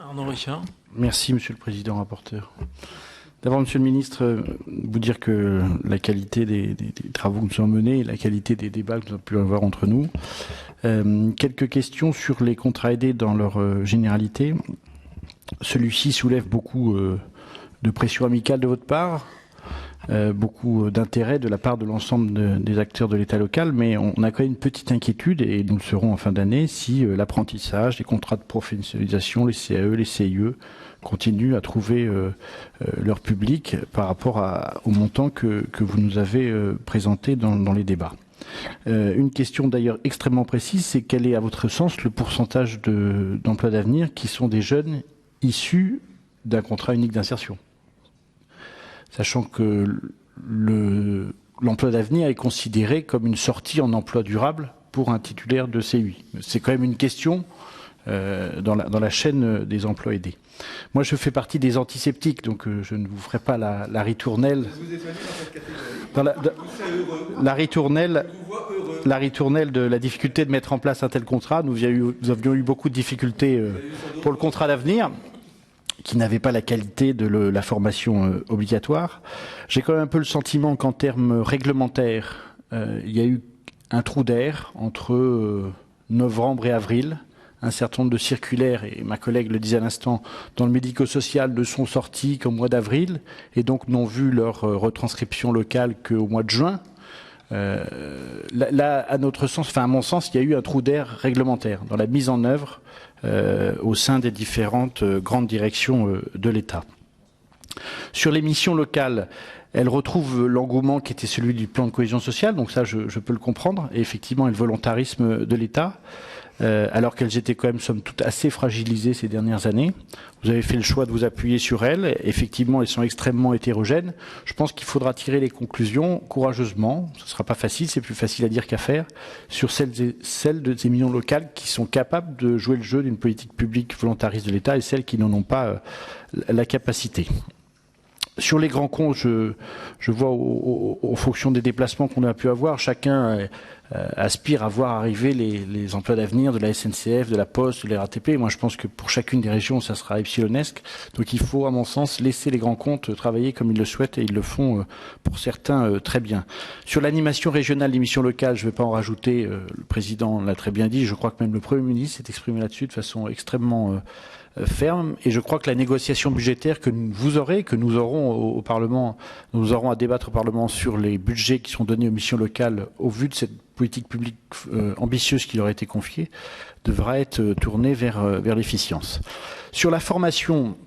Arnaud Richard. Merci, Monsieur le Président, rapporteur. D'abord, Monsieur le Ministre, vous dire que la qualité des travaux que nous avons menés et la qualité des débats que nous avons pu avoir entre nous. Quelques questions sur les contrats aidés dans leur généralité. Celui-ci soulève beaucoup de pression amicale de votre part, beaucoup d'intérêt de la part de l'ensemble des acteurs de l'État local, mais on a quand même une petite inquiétude, et nous le serons en fin d'année, si l'apprentissage, les contrats de professionnalisation, les CAE, les CIE, continuent à trouver leur public par rapport au montant que vous nous avez présenté dans les débats. Une question d'ailleurs extrêmement précise, c'est quel est à votre sens le pourcentage d'emplois d'avenir qui sont des jeunes issus d'un contrat unique d'insertion, sachant que l'emploi d'avenir est considéré comme une sortie en emploi durable pour un titulaire de CUI. C'est quand même une question dans la chaîne des emplois aidés. Moi, je fais partie des antiseptiques, donc je ne vous ferai pas la ritournelle. Vous êtes dans cette catégorie. La ritournelle de la difficulté de mettre en place un tel contrat. Nous avions eu beaucoup de difficultés pour le contrat d'avenir, qui n'avait pas la qualité de la formation obligatoire. J'ai quand même un peu le sentiment qu'en termes réglementaires, il y a eu un trou d'air entre novembre et avril. Un certain nombre de circulaires, et ma collègue le disait à l'instant, dans le médico-social ne sont sortis qu'au mois d'avril, et donc n'ont vu leur retranscription locale qu'au mois de juin. Là, à notre sens, enfin à mon sens, il y a eu un trou d'air réglementaire dans la mise en œuvre au sein des différentes grandes directions de l'État. Sur les missions locales, elles retrouvent l'engouement qui était celui du plan de cohésion sociale, donc ça je peux le comprendre, et effectivement et le volontarisme de l'État, alors qu'elles étaient quand même somme toute assez fragilisées ces dernières années. Vous avez fait le choix de vous appuyer sur elles. Effectivement, elles sont extrêmement hétérogènes. Je pense qu'il faudra tirer les conclusions courageusement. Ce ne sera pas facile, c'est plus facile à dire qu'à faire, sur celles de ces millions locales qui sont capables de jouer le jeu d'une politique publique volontariste de l'État et celles qui n'en ont pas la capacité. Sur les grands comptes, je vois aux fonctions des déplacements qu'on a pu avoir, chacun aspire à voir arriver les emplois d'avenir de la SNCF, de la Poste, de la RATP. Moi, je pense que pour chacune des régions, ça sera epsilonesque. Donc, il faut, à mon sens, laisser les grands comptes travailler comme ils le souhaitent, et ils le font, pour certains, très bien. Sur l'animation régionale des missions locales, je ne vais pas en rajouter. Le président l'a très bien dit. Je crois que même le Premier ministre s'est exprimé là-dessus de façon extrêmement ferme, et je crois que la négociation budgétaire que nous aurons au Parlement, nous aurons à débattre au Parlement sur les budgets qui sont donnés aux missions locales au vu de cette politique publique ambitieuse qui leur a été confiée, devra être tournée vers l'efficience. Sur la formation,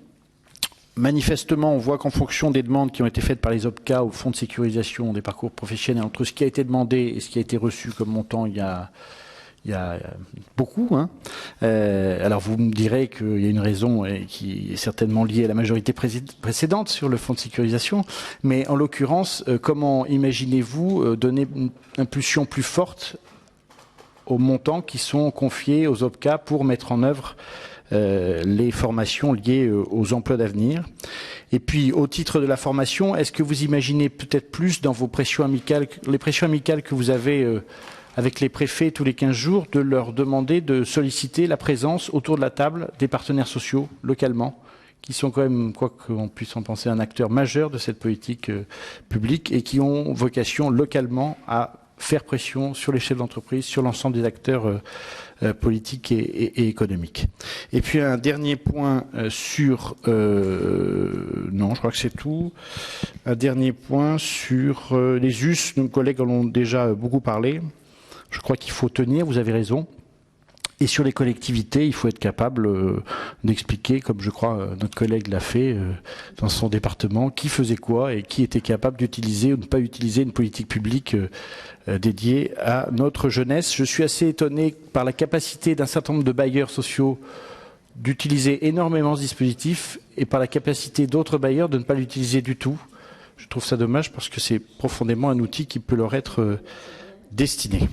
manifestement, on voit qu'en fonction des demandes qui ont été faites par les OPCA au Fonds de sécurisation des parcours professionnels, entre ce qui a été demandé et ce qui a été reçu comme montant, il y a beaucoup. Alors vous me direz qu'il y a une raison qui est certainement liée à la majorité précédente sur le fonds de sécurisation, mais en l'occurrence, comment imaginez-vous donner une impulsion plus forte aux montants qui sont confiés aux OPCA pour mettre en œuvre les formations liées aux emplois d'avenir? Et puis, au titre de la formation, est-ce que vous imaginez peut-être plus dans vos pressions amicales, les pressions amicales que vous avez avec les préfets tous les 15 jours, de leur demander de solliciter la présence autour de la table des partenaires sociaux localement, qui sont quand même, quoi qu'on puisse en penser, un acteur majeur de cette politique publique et qui ont vocation localement à faire pression sur les chefs d'entreprise, sur l'ensemble des acteurs politiques et économiques. Et puis un dernier point sur... non, je crois que c'est tout. Un dernier point sur les US. Nos collègues en ont déjà beaucoup parlé. Je crois qu'il faut tenir, vous avez raison. Et sur les collectivités, il faut être capable d'expliquer, comme je crois notre collègue l'a fait dans son département, qui faisait quoi et qui était capable d'utiliser ou de ne pas utiliser une politique publique dédiée à notre jeunesse. Je suis assez étonné par la capacité d'un certain nombre de bailleurs sociaux d'utiliser énormément ce dispositif et par la capacité d'autres bailleurs de ne pas l'utiliser du tout. Je trouve ça dommage parce que c'est profondément un outil qui peut leur être destiné.